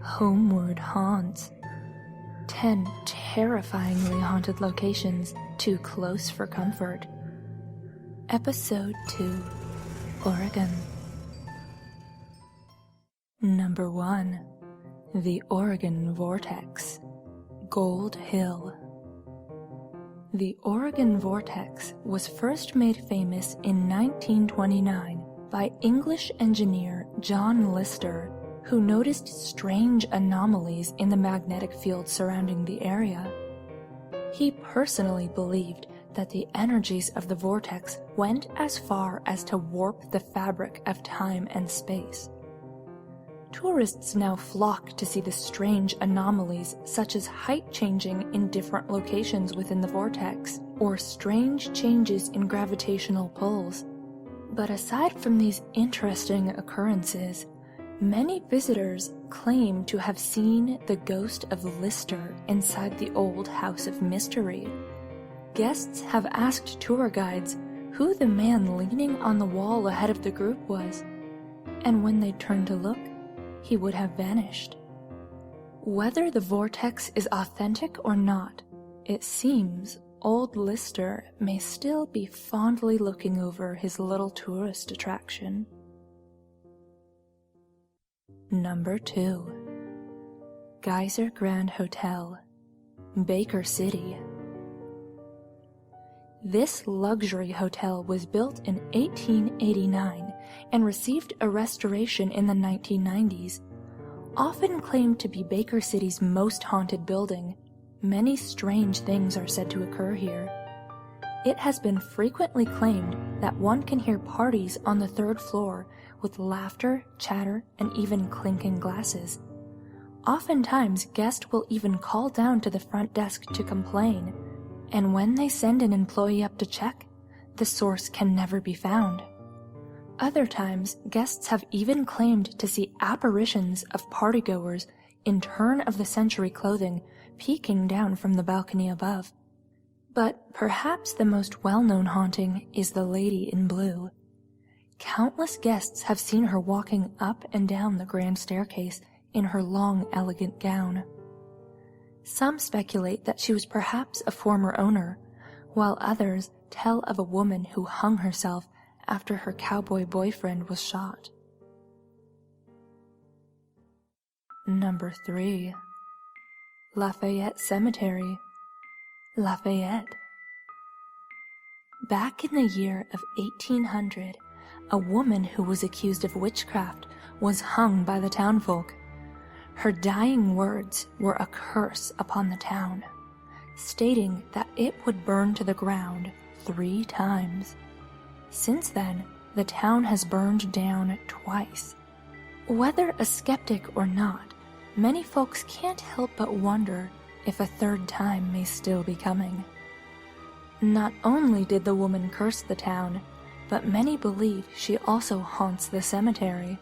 Homeward haunts. 10 terrifyingly haunted locations too close for comfort. Episode 2, Oregon. Number 1. The Oregon Vortex. Gold Hill. The Oregon Vortex was first made famous in 1929 by English engineer John Lister, who noticed strange anomalies in the magnetic field surrounding the area. He personally believed that the energies of the vortex went as far as to warp the fabric of time and space. Tourists now flock to see the strange anomalies, such as height changing in different locations within the vortex, or strange changes in gravitational pulls. But aside from these interesting occurrences, many visitors claim to have seen the ghost of Lister inside the old House of Mystery. Guests have asked tour guides who the man leaning on the wall ahead of the group was, and when they turned to look, he would have vanished. Whether the vortex is authentic or not, it seems old Lister may still be fondly looking over his little tourist attraction. Number 2. Geyser Grand Hotel, Baker City. This luxury hotel was built in 1889 and received a restoration in the 1990s. Often claimed to be Baker City's most haunted building, many strange things are said to occur here. It has been frequently claimed that one can hear parties on the 3rd floor with laughter, chatter, and even clinking glasses. Oftentimes, guests will even call down to the front desk to complain, and when they send an employee up to check, the source can never be found. Other times, guests have even claimed to see apparitions of partygoers in turn-of-the-century clothing peeking down from the balcony above. But perhaps the most well-known haunting is the Lady in Blue. Countless guests have seen her walking up and down the grand staircase in her long, elegant gown. Some speculate that she was perhaps a former owner, while others tell of a woman who hung herself after her cowboy boyfriend was shot. Number 3. Lafayette Cemetery, Lafayette. Back in the year of 1800, a woman who was accused of witchcraft was hung by the townfolk. Her dying words were a curse upon the town, stating that it would burn to the ground 3 times. Since then, the town has burned down twice. Whether a skeptic or not, many folks can't help but wonder if a 3rd time may still be coming. Not only did the woman curse the town, but many believe she also haunts the cemetery.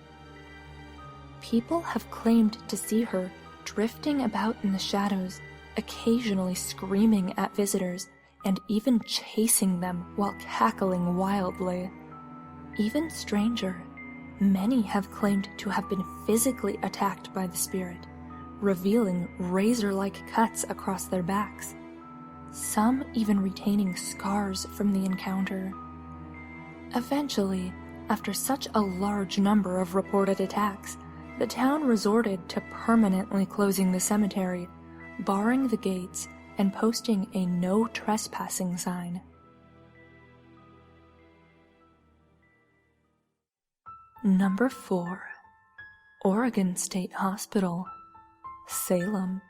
People have claimed to see her drifting about in the shadows, occasionally screaming at visitors and even chasing them while cackling wildly. Even stranger, many have claimed to have been physically attacked by the spirit, revealing razor-like cuts across their backs, some even retaining scars from the encounter. Eventually, after such a large number of reported attacks, the town resorted to permanently closing the cemetery, barring the gates, and posting a no trespassing sign. Number 4. Oregon State Hospital, Salem.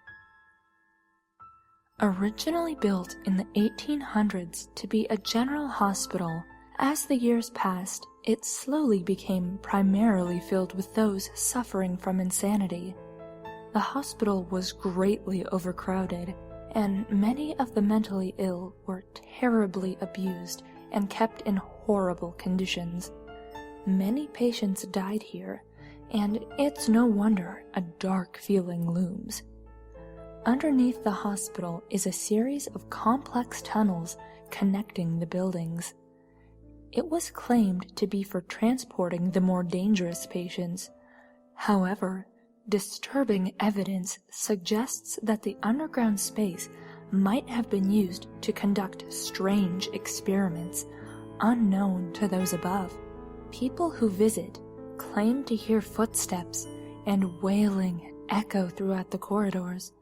Originally built in the 1800s to be a general hospital, as the years passed, it slowly became primarily filled with those suffering from insanity. The hospital was greatly overcrowded, and many of the mentally ill were terribly abused and kept in horrible conditions. Many patients died here, and it's no wonder a dark feeling looms. Underneath the hospital is a series of complex tunnels connecting the buildings. It was claimed to be for transporting the more dangerous patients. However, Disturbing evidence suggests that the underground space might have been used to conduct strange experiments unknown to those above. People who visit claim to hear footsteps and wailing echo throughout the corridors,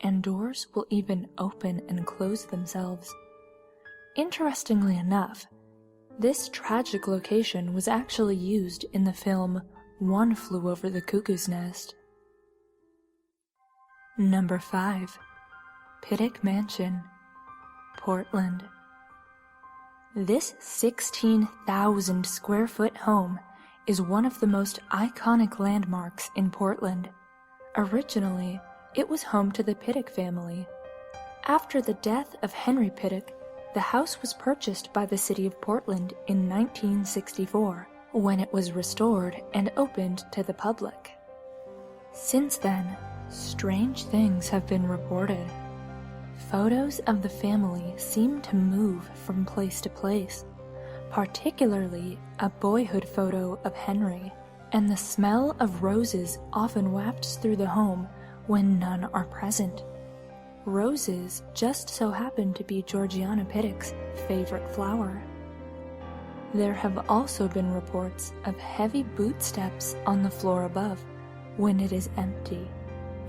and doors will even open and close themselves. Interestingly enough, this tragic location was actually used in the film One Flew Over the Cuckoo's Nest. Number 5. Pittock Mansion, Portland. This 16,000 square foot home is one of the most iconic landmarks in Portland. Originally, it was home to the Pittock family. After the death of Henry Pittock, the house was purchased by the city of Portland in 1964, when it was restored and opened to the public. Since then, strange things have been reported. Photos of the family seem to move from place to place, particularly a boyhood photo of Henry, and the smell of roses often wafts through the home when none are present. Roses just so happen to be Georgiana Pittock's favorite flower. There have also been reports of heavy boot steps on the floor above when it is empty,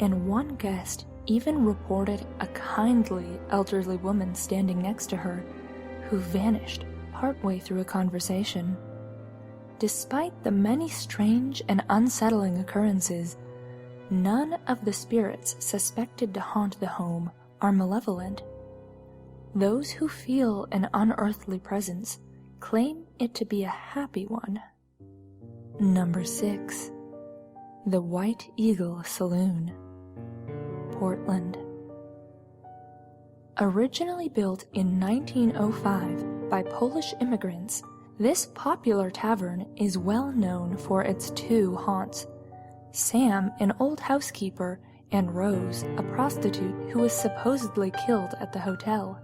and one guest even reported a kindly elderly woman standing next to her who vanished partway through a conversation. Despite the many strange and unsettling occurrences, none of the spirits suspected to haunt the home are malevolent. Those who feel an unearthly presence claim it to be a happy one. Number 6. The White Eagle Saloon, Portland. Originally built in 1905 by Polish immigrants, this popular tavern is well known for its two haunts: Sam, an old housekeeper, and Rose, a prostitute who was supposedly killed at the hotel.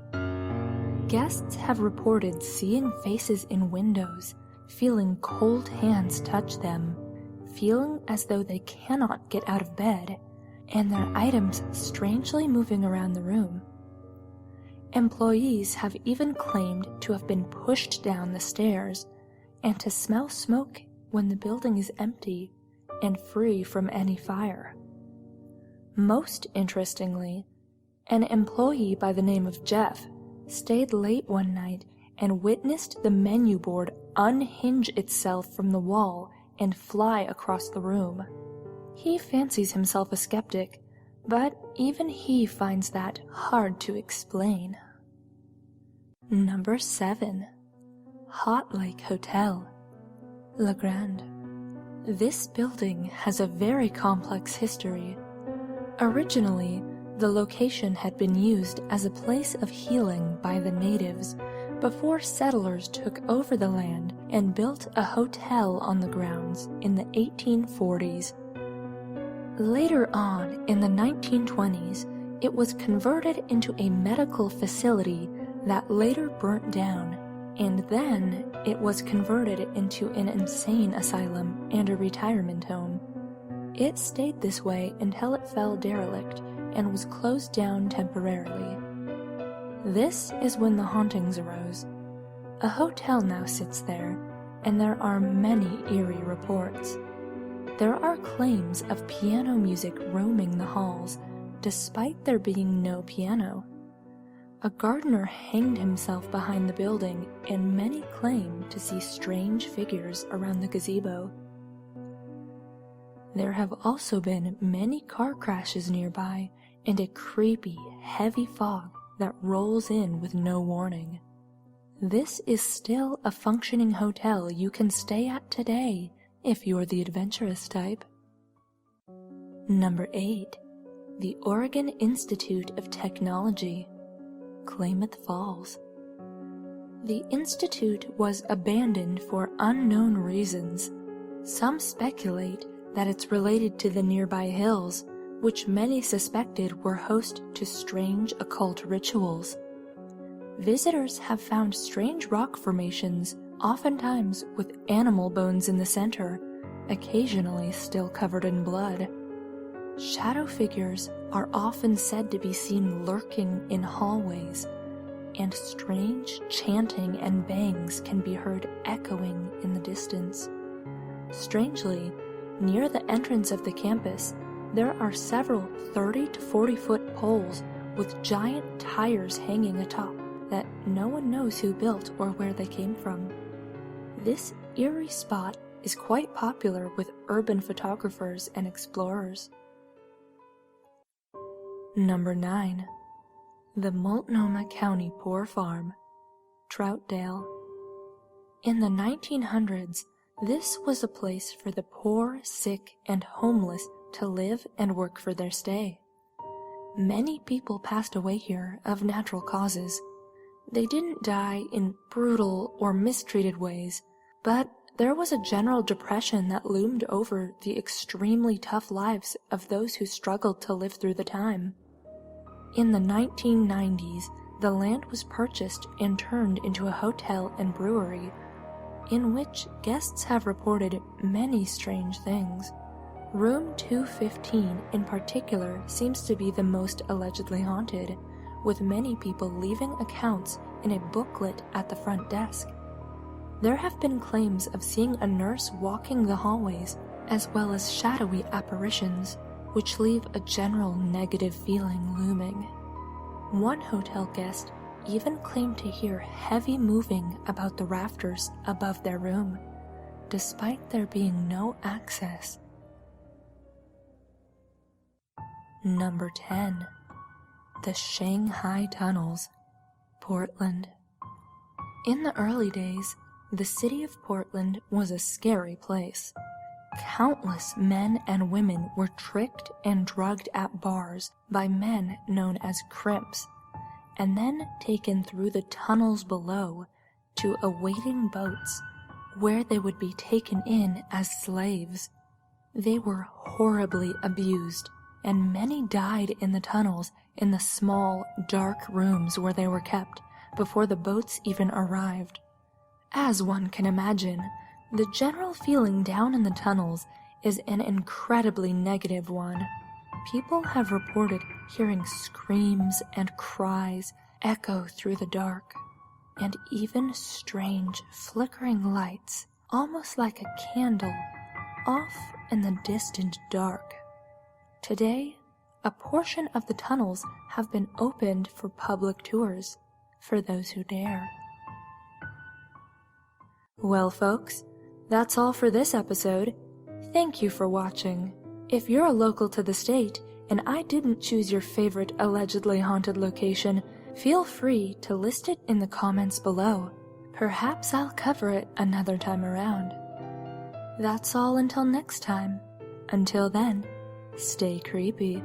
Guests have reported seeing faces in windows, feeling cold hands touch them, feeling as though they cannot get out of bed, and their items strangely moving around the room. Employees have even claimed to have been pushed down the stairs and to smell smoke when the building is empty and free from any fire. Most interestingly, an employee by the name of Jeff stayed late one night and witnessed the menu board unhinge itself from the wall and fly across the room. He fancies himself a skeptic, but even he finds that hard to explain. Number 7. Hot Lake Hotel, La Grande. This building has a very complex history. Originally, the location had been used as a place of healing by the natives before settlers took over the land and built a hotel on the grounds in the 1840s. Later on, in the 1920s, it was converted into a medical facility that later burnt down, and then it was converted into an insane asylum and a retirement home. It stayed this way until it fell derelict and was closed down temporarily. This is when the hauntings arose. A hotel now sits there, and there are many eerie reports. There are claims of piano music roaming the halls, despite there being no piano. A gardener hanged himself behind the building, and many claim to see strange figures around the gazebo. There have also been many car crashes nearby, and a creepy, heavy fog that rolls in with no warning. This is still a functioning hotel you can stay at today if you're the adventurous type. Number 8. The Oregon Institute of Technology, Klamath Falls. The institute was abandoned for unknown reasons. Some speculate that it's related to the nearby hills, which many suspected were host to strange occult rituals. Visitors have found strange rock formations, oftentimes with animal bones in the center, occasionally still covered in blood. shadow figures are often said to be seen lurking in hallways, and strange chanting and bangs can be heard echoing in the distance. Strangely, near the entrance of the campus, there are several 30 to 40-foot poles with giant tires hanging atop that no one knows who built or where they came from. This eerie spot is quite popular with urban photographers and explorers. Number 9. The Multnomah County Poor Farm, Troutdale. In the 1900s, this was a place for the poor, sick, and homeless to live and work for their stay. Many people passed away here of natural causes. They didn't die in brutal or mistreated ways, but there was a general depression that loomed over the extremely tough lives of those who struggled to live through the time. In the 1990s, the land was purchased and turned into a hotel and brewery, in which guests have reported many strange things. Room 215 in particular seems to be the most allegedly haunted, with many people leaving accounts in a booklet at the front desk. There have been claims of seeing a nurse walking the hallways, as well as shadowy apparitions, which leave a general negative feeling looming. One hotel guest even claimed to hear heavy moving about the rafters above their room, despite there being no access. Number 10. The Shanghai Tunnels, Portland. In the early days, the city of Portland was a scary place. Countless men and women were tricked and drugged at bars by men known as crimps, and then taken through the tunnels below to awaiting boats, where they would be taken in as slaves. They were horribly abused, and many died in the tunnels in the small, dark rooms where they were kept before the boats even arrived. As one can imagine, the general feeling down in the tunnels is an incredibly negative one. People have reported hearing screams and cries echo through the dark, and even strange flickering lights, almost like a candle, off in the distant dark. Today, a portion of the tunnels have been opened for public tours, for those who dare. Well, folks, that's all for this episode. Thank you for watching. If you're a local to the state and I didn't choose your favorite allegedly haunted location, feel free to list it in the comments below. Perhaps I'll cover it another time around. That's all until next time. Until then, stay creepy.